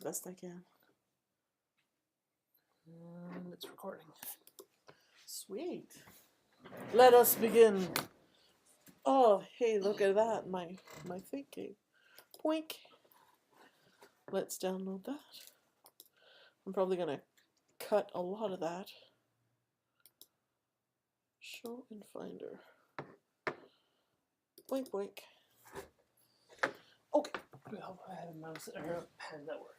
best I can. And it's recording. Sweet. Let us begin. Oh, hey, look at that. My thinking. Poink. Let's download that. I'm probably going to cut a lot of that. Show in Finder. Boink, boink. Okay. Well, I had a mouse or a pen that worked.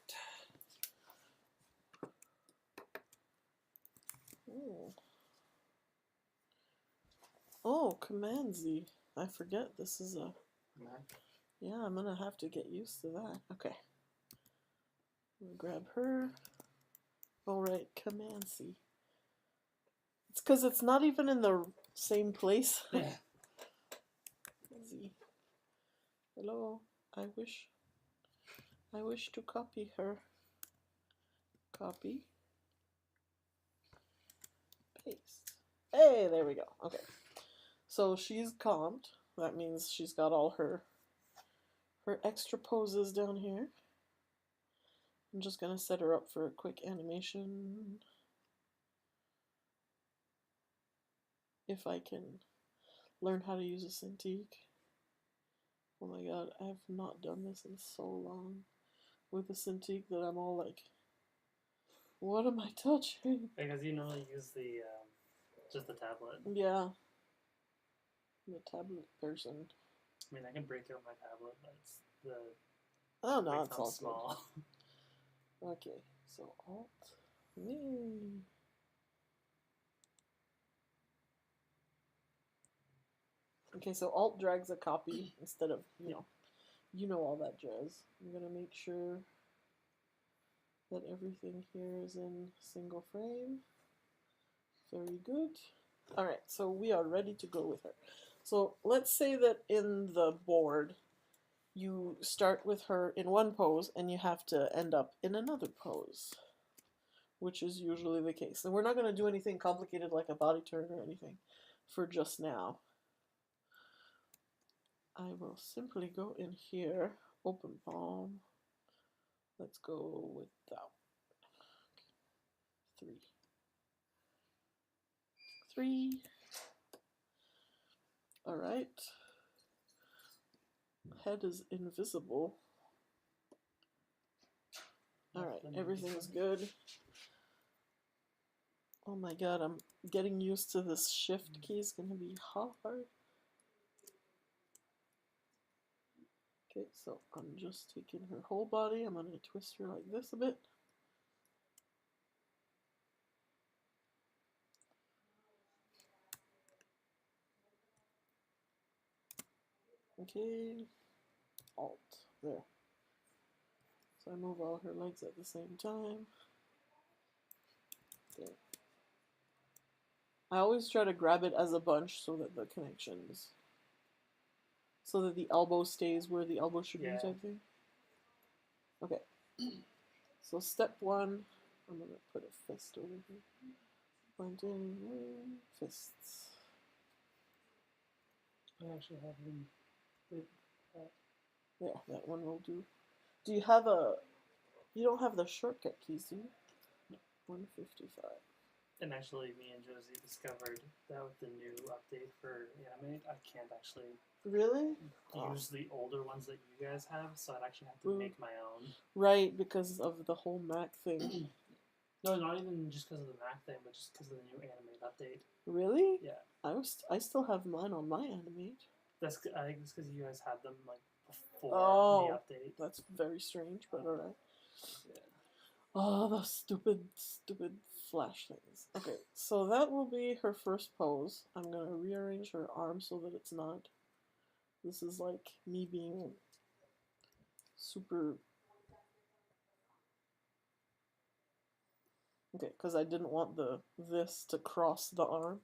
Oh, Command Z. I forget this is a... Mac. Yeah, I'm gonna have to get used to that. Okay. Grab her. Alright, Command C. It's because it's not even in the same place. Yeah. Z. Hello. I wish to copy her. Copy. Paste. Hey, there we go. Okay. So she's calmed. That means she's got all her extra poses down here. I'm just gonna set her up for a quick animation. If I can learn how to use a Cintiq. Oh my god, I have not done this in so long with a Cintiq that I'm all like, what am I touching? Because you normally use the just the tablet. Yeah. I'm a tablet person. I mean, I can break out my tablet, but it's the Oh no, it's all small. Good. Okay, so Alt. Okay, so Alt drags a copy instead of, you know all that jazz. I'm gonna make sure that everything here is in single frame. Very good. Alright, so we are ready to go with her. So let's say that in the board you start with her in one pose and you have to end up in another pose, which is usually the case. And we're not going to do anything complicated like a body turn or anything for just now. I will simply go in here, open palm. Let's go with that. 3. Alright. Head is invisible. Alright, everything is good. Oh my god, I'm getting used to this shift key. It's gonna be hard. Okay, so I'm just taking her whole body. I'm gonna twist her like this a bit. Okay, Alt, there. So I move all her legs at the same time. There. I always try to grab it as a bunch so that the connections, so that the elbow stays where the elbow should be, type thing. Okay. So step 1, I'm gonna put a fist over here. Pointing, fists. I actually have them. Yeah, that one will do. Do you have you don't have the shortcut keys, do you? No. 155. And actually, me and Josie discovered that with the new update for Animate, I can't actually Really? use the older ones that you guys have, so I'd actually have to make my own. Right, because of the whole Mac thing. No, not even just because of the Mac thing, but just because of the new Animate update. Really? Yeah. I still have mine on my Animate. I think it's because you guys had them like before the update. That's very strange, but alright. Yeah. Oh, the stupid flash things. Okay, so that will be her first pose. I'm gonna rearrange her arm so that it's not. This is like me being super. Okay, because I didn't want this to cross the arm.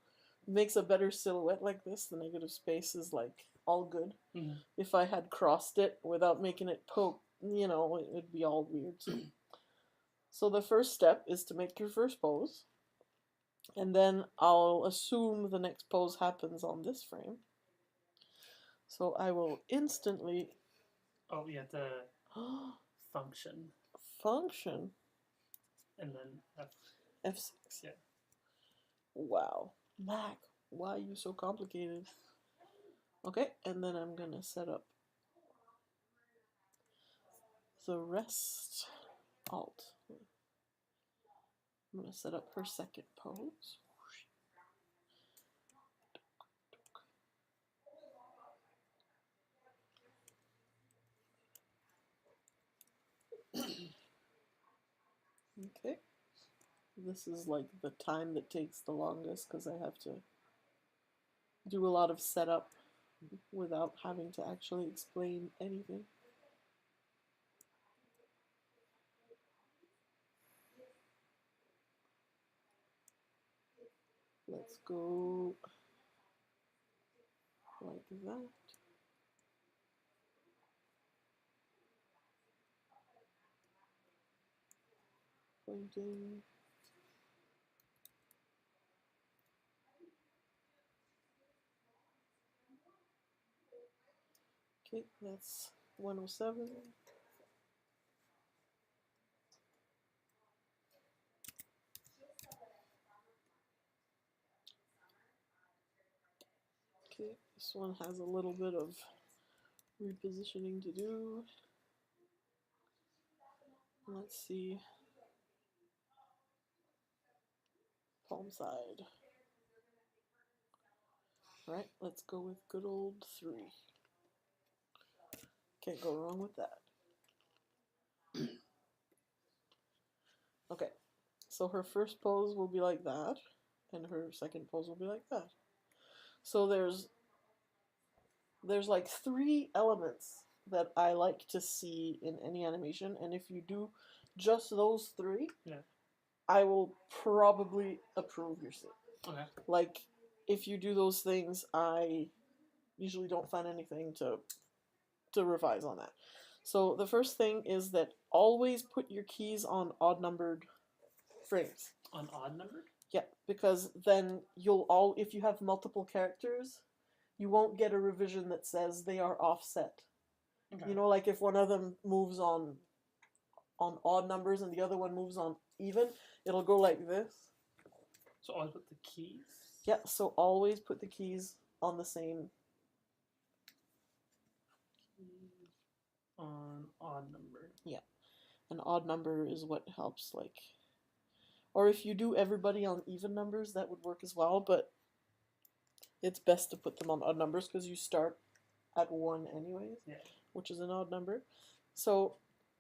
It makes a better silhouette like this. The negative space is like all good. Mm-hmm. If I had crossed it without making it poke, it would be all weird. So the first step is to make your first pose. And then I'll assume the next pose happens on this frame. So I will instantly... Oh, you have to function. function and then F6. Yeah. Wow. Mac, why are you so complicated? Okay, and then I'm gonna set up the rest. Alt. I'm gonna set up her second pose. Okay. This is like the time that takes the longest because I have to do a lot of setup without having to actually explain anything. Let's go like that. Pointing. Okay, that's 107. Okay, this one has a little bit of repositioning to do. Let's see. Palm side. Right, let's go with good old 3. Can't go wrong with that. Okay, so her first pose will be like that, and her second pose will be like that. So there's like 3 elements that I like to see in any animation, and if you do just those 3, Yeah. I will probably approve your scene. Okay. Like, if you do those things, I usually don't find anything to revise on that. So the first thing is that always put your keys on odd numbered frames. On odd numbered? Yeah, because then if you have multiple characters, you won't get a revision that says they are offset. Okay. You know, like if one of them moves on odd numbers and the other one moves on even, it'll go like this. So always put the keys? Yeah, so always put the keys on the same. Keys on odd number. Yeah, an odd number is what helps, like, or if you do everybody on even numbers, that would work as well, but it's best to put them on odd numbers because you start at 1 anyways, yeah. Which is an odd number. So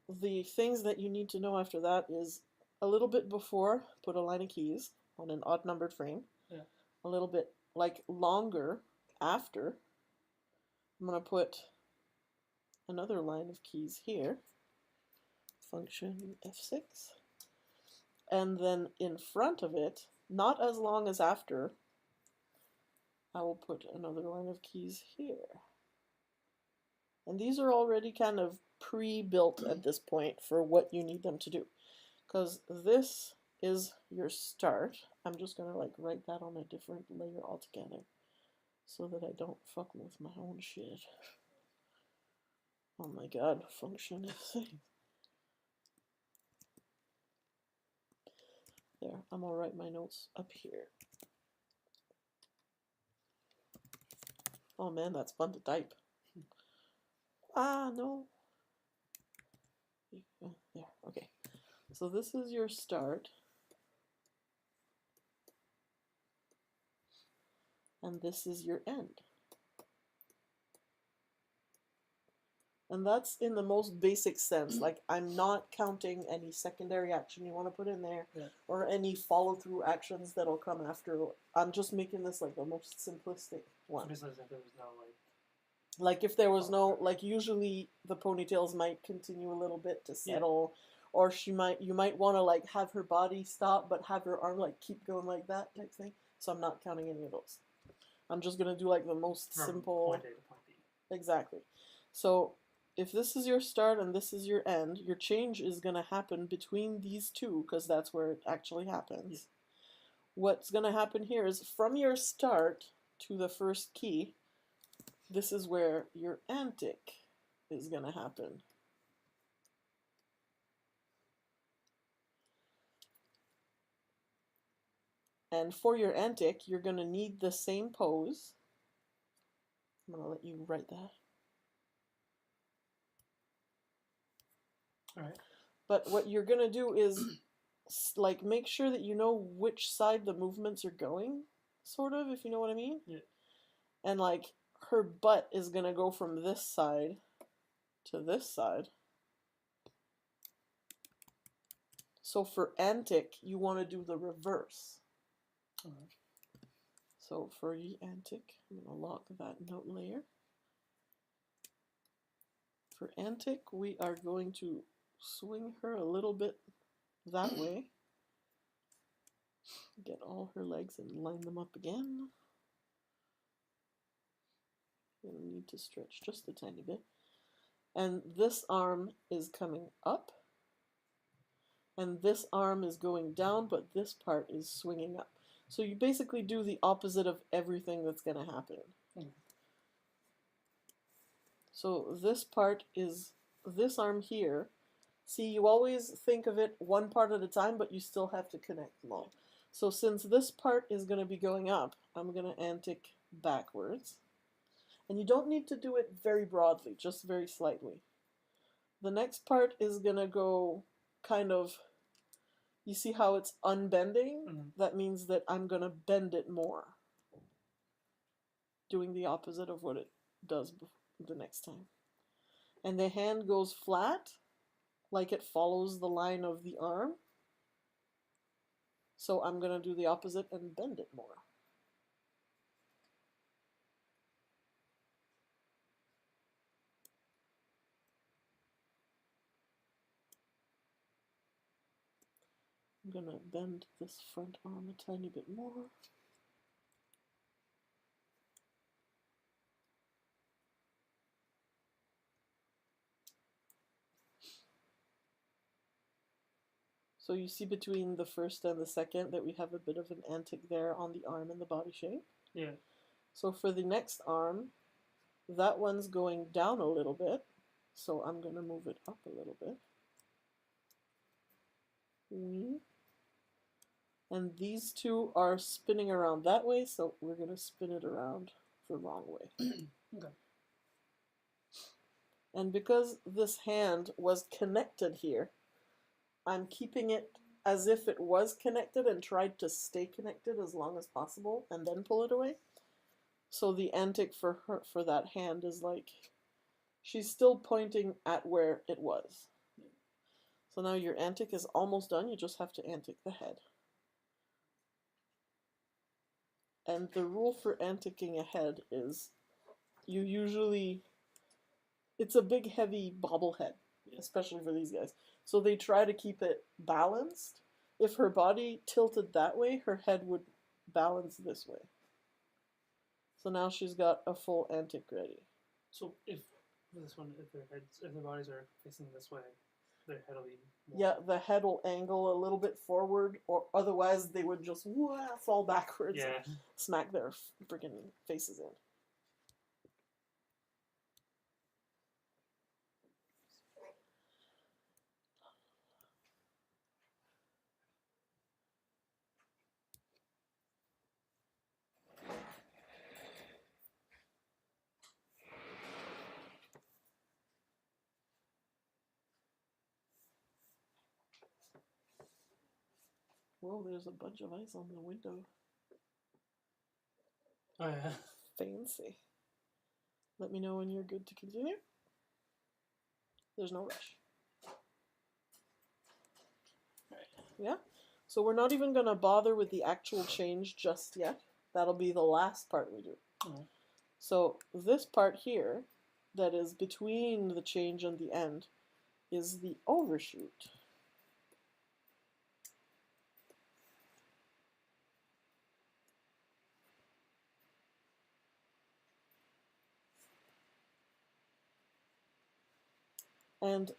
the things that you need to know after that is a little bit before, put a line of keys on an odd numbered frame. Yeah. A little bit like longer after, I'm going to put another line of keys here, function F6, and then in front of it, not as long as after, I will put another line of keys here. And these are already kind of pre-built at this point for what you need them to do. Because this is your start. I'm just going to like write that on a different layer altogether so that I don't fuck with my own shit. Oh my god, function F6. There, I'm going to write my notes up here. Oh man, that's fun to type. Ah, no. There, okay. So this is your start. And this is your end. And that's in the most basic sense. Like, I'm not counting any secondary action you want to put in there, yeah. or any follow-through actions that'll come after. I'm just making this like the most simplistic one. Because if there was no like if there was no, like, usually the ponytails might continue a little bit to settle, or you might want to like have her body stop but have her arm like keep going like that type thing. So I'm not counting any of those. I'm just gonna do like the most simple. Point A to point B. Exactly. So if this is your start and this is your end, your change is gonna happen between these two because that's where it actually happens. Yeah. What's gonna happen here is from your start to the first key, this is where your antic is going to happen. And for your antic, you're going to need the same pose. I'm going to let you write that. All right. But what you're going to do is like make sure that you know which side the movements are going, sort of, if you know what I mean. Yeah. And like her butt is going to go from this side to this side. So for antic, you want to do the reverse. So for ye antic, I'm going to lock that note layer. For antic, we are going to swing her a little bit that way. Get all her legs and line them up again. You'll need to stretch just a tiny bit. And this arm is coming up. And this arm is going down, but this part is swinging up. So you basically do the opposite of everything that's going to happen. So this part is this arm here. See, you always think of it one part at a time, but you still have to connect them all. So since this part is going to be going up, I'm going to antic backwards. And you don't need to do it very broadly, just very slightly. The next part is going to go kind of, you see how it's unbending? Mm-hmm. That means that I'm going to bend it more. Doing the opposite of what it does the next time. And the hand goes flat, like it follows the line of the arm. So I'm going to do the opposite and bend it more. I'm going to bend this front arm a tiny bit more. So you see between the first and the second that we have a bit of an antic there on the arm and the body shape. Yeah. So for the next arm, that one's going down a little bit. So I'm going to move it up a little bit. And these two are spinning around that way, so we're going to spin it around the wrong way. Okay. And because this hand was connected here, I'm keeping it as if it was connected and tried to stay connected as long as possible and then pull it away. So the antic for her, for that hand is like, she's still pointing at where it was. So now your antic is almost done, you just have to antic the head. And the rule for anticing a head is you usually, it's a big heavy bobblehead, especially for these guys. So they try to keep it balanced. If her body tilted that way, her head would balance this way. So now she's got a full antic ready. So if this one, if their bodies are facing this way, their head will be more... Yeah, the head will angle a little bit forward, or otherwise they would just fall backwards and smack their freaking faces in. Whoa, there's a bunch of ice on the window. Oh, yeah. Fancy. Let me know when you're good to continue. There's no rush. Right. Yeah? So we're not even going to bother with the actual change just yet. That'll be the last part we do. Mm-hmm. So this part here, that is between the change and the end, is the overshoot. And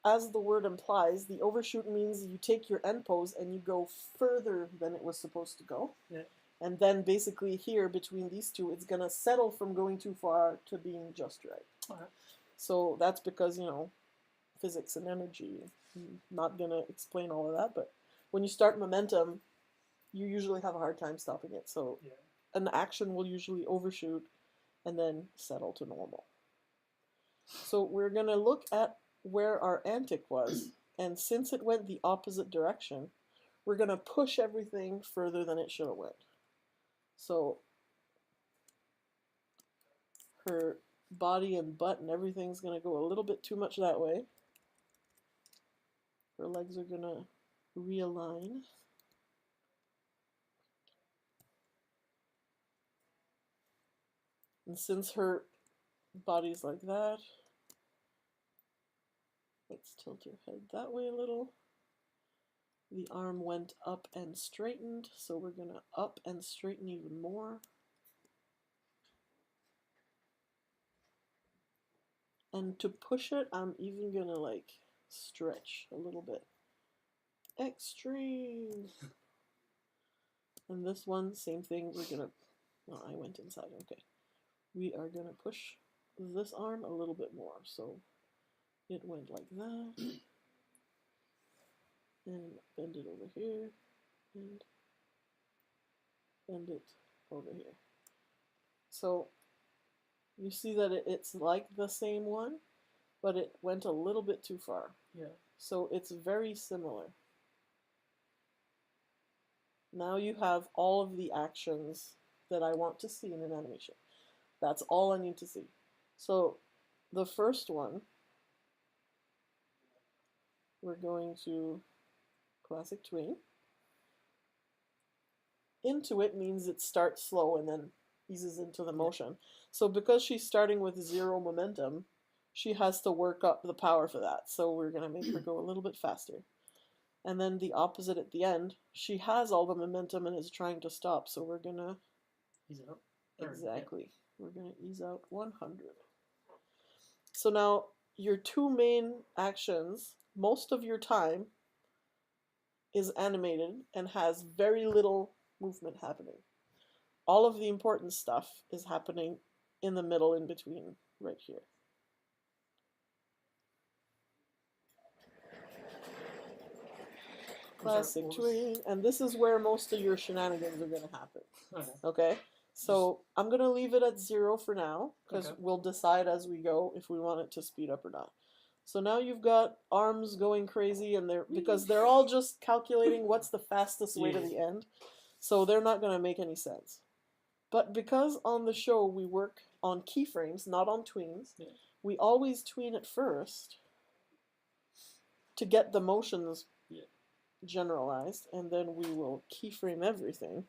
as the word implies, the overshoot means you take your end pose and you go further than it was supposed to go. Yeah. And then basically here, between these two, it's going to settle from going too far to being just right. Okay. So that's because, you know, physics and energy. I'm not going to explain all of that, but when you start momentum, you usually have a hard time stopping it. So Yeah. an action will usually overshoot and then settle to normal. So we're going to look at where our antic was. And since it went the opposite direction, we're going to push everything further than it should have went. So her body and butt and everything's going to go a little bit too much that way. Her legs are going to realign. And since her body's like that, let's tilt her head that way a little. The arm went up and straightened, so we're going to up and straighten even more. And to push it, I'm even going to like stretch a little bit. Extreme! And this one, same thing, we're going to, well, I went inside, okay. We are going to push this arm a little bit more, so it went like that. And bend it over here, and bend it over here. So you see that it's like the same one, but it went a little bit too far. Yeah. So it's very similar. Now you have all of the actions that I want to see in an animation. That's all I need to see. So the first one, we're going to classic tween. Intuit means it starts slow and then eases into the motion. So because she's starting with 0 momentum, she has to work up the power for that. So we're going to make her go a little bit faster. And then the opposite at the end, she has all the momentum and is trying to stop. So we're going to... Ease out. Exactly. We're going to ease out 100. So now your two main actions, most of your time is animated and has very little movement happening. All of the important stuff is happening in the middle, in between, right here. Classic tween, and this is where most of your shenanigans are going to happen. Okay? So I'm going to leave it at 0 for now, because we'll decide as we go if we want it to speed up or not. So now you've got arms going crazy, and because they're all just calculating what's the fastest way to the end. So they're not going to make any sense. But because on the show we work on keyframes, not on tweens, we always tween it first to get the motions generalized, and then we will keyframe everything.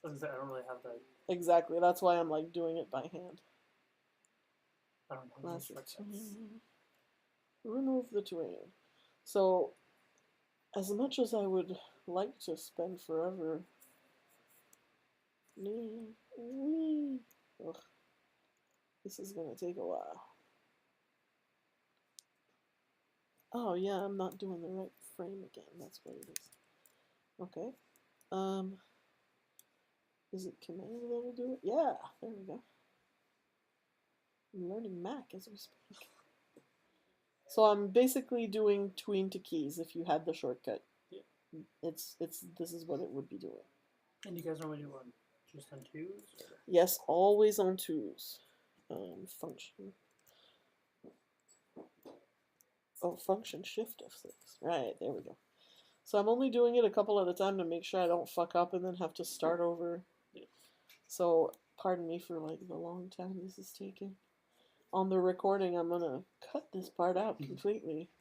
I don't really have that. Exactly, that's why I'm like doing it by hand. I don't know. Classic tween. Remove the tween. So, as much as I would like to spend forever... Ugh. This is going to take a while. Oh yeah, I'm not doing the right frame again. That's what it is. Okay. Is it Command that will do it? Yeah, there we go. I'm learning Mac as we speak. So I'm basically doing tween to keys if you had the shortcut. Yeah. This is what it would be doing. And you guys normally do one just on 2s? Or? Yes, always on 2s. Function. Oh, function shift F6. Right, there we go. So I'm only doing it a couple at a time to make sure I don't fuck up and then have to start over. Yeah. So pardon me for like the long time this is taking. On the recording, I'm gonna cut this part out completely.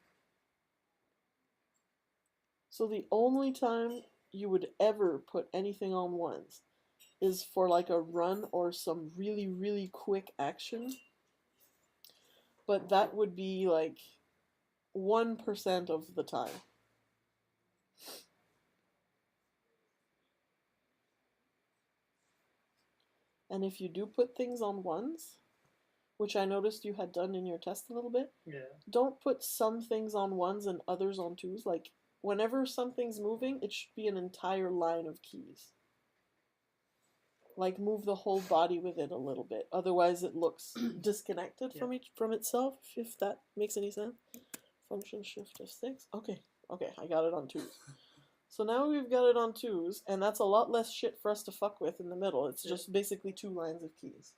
So the only time you would ever put anything on ones is for like a run or some really, really quick action. But that would be like 1% of the time. And if you do put things on ones, which I noticed you had done in your test a little bit, don't put some things on ones and others on 2s. Like, whenever something's moving, it should be an entire line of keys. Like, move the whole body with it a little bit. Otherwise, it looks disconnected from itself, if that makes any sense. Function shift F6. Okay, I got it on 2s. So now we've got it on 2s, and that's a lot less shit for us to fuck with in the middle. It's just basically 2 lines of keys.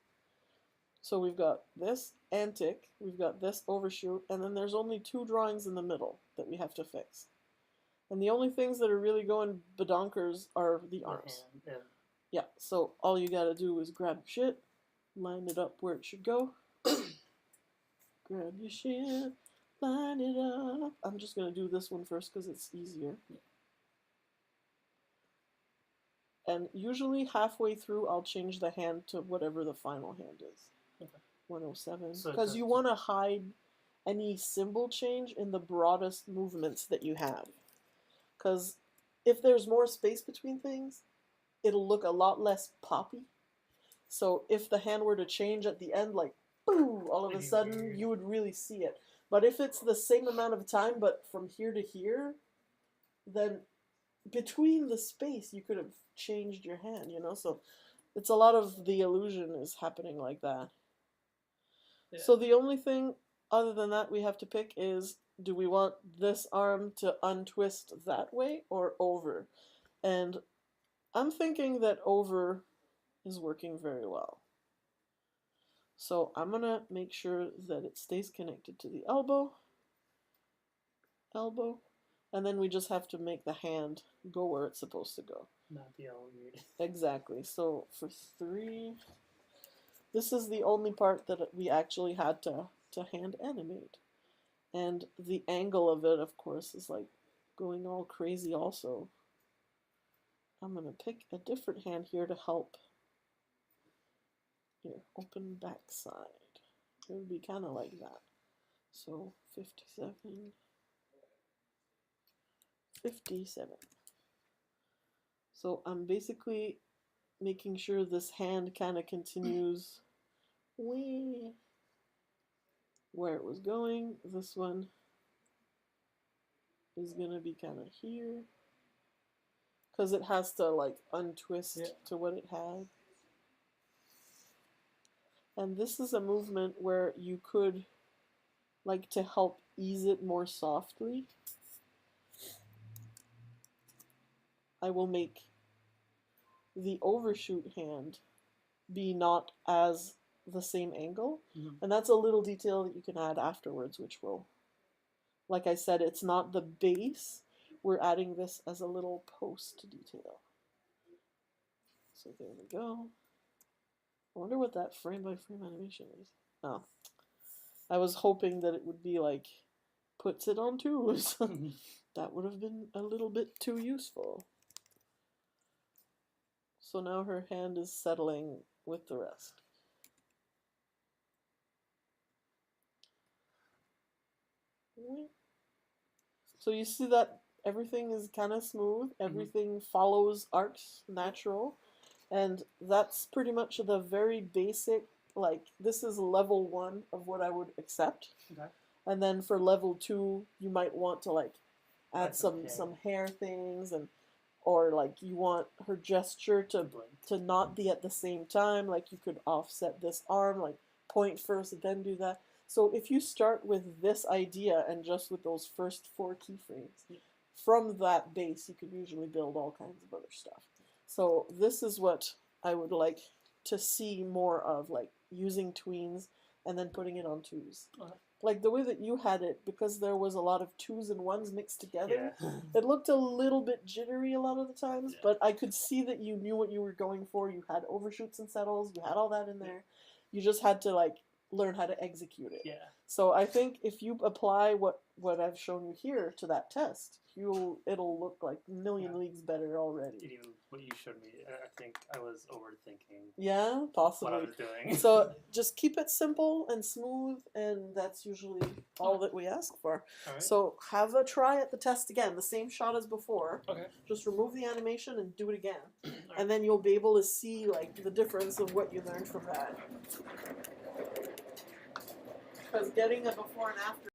So we've got this antic, we've got this overshoot, and then there's only 2 drawings in the middle that we have to fix. And the only things that are really going badonkers are the arms. Yeah, so all you gotta do is grab your shit, line it up where it should go. Grab your shit, line it up. I'm just gonna do this one first because it's easier. And usually halfway through, I'll change the hand to whatever the final hand is. Okay. 107. So Because you want to hide any symbol change in the broadest movements that you have. Because if there's more space between things, it'll look a lot less poppy. So if the hand were to change at the end, like, boom, all of a sudden, you would really see it. But if it's the same amount of time, but from here to here, then between the space, you could have changed your hand, you know? So it's a lot of the illusion is happening like that. Yeah. So the only thing other than that we have to pick is, do we want this arm to untwist that way or over? And I'm thinking that over is working very well. So I'm going to make sure that it stays connected to the elbow. Elbow. And then we just have to make the hand go where it's supposed to go. Not be all weird. Exactly. So for 3, this is the only part that we actually had to hand animate. And the angle of it, of course, is like going all crazy also. I'm going to pick a different hand here to help. Here, open back side. It would be kind of like that. So 57. 57. So I'm basically making sure this hand kind of continues where it was going. This one is going to be kind of here. Because it has to like untwist to what it had. And this is a movement where you could, like, to help ease it more softly, I will make the overshoot hand be not as the same angle. Mm-hmm. And that's a little detail that you can add afterwards, which will, like I said, it's not the base. We're adding this as a little post detail. So there we go. I wonder what that frame by frame animation is. Oh. I was hoping that it would be like, puts it on 2s. That would have been a little bit too useful. So now her hand is settling with the rest. So you see that everything is kind of smooth. Everything follows arcs natural. And that's pretty much the very basic, like, this is level 1 of what I would accept. Okay. And then for level 2, you might want to, like, add some hair things, and or like you want her gesture to not be at the same time. Like you could offset this arm, like point first and then do that. So if you start with this idea and just with those first 4 keyframes, from that base you can usually build all kinds of other stuff. So this is what I would like to see more of, like using tweens and then putting it on 2s. Like the way that you had it, because there was a lot of 2s and 1s mixed together, it looked a little bit jittery a lot of the times, but I could see that you knew what you were going for. You had overshoots and settles, you had all that in there. You just had to like learn how to execute it. So I think if you apply what I've shown you here to that test, it'll look like a million leagues better already. Even what you showed me, I think I was overthinking. Yeah, possibly. What I was doing. So just keep it simple and smooth, and that's usually all that we ask for. Right. So have a try at the test again, the same shot as before. Okay. Just remove the animation and do it again, and then you'll be able to see like the difference of what you learned from that. Because getting a before and after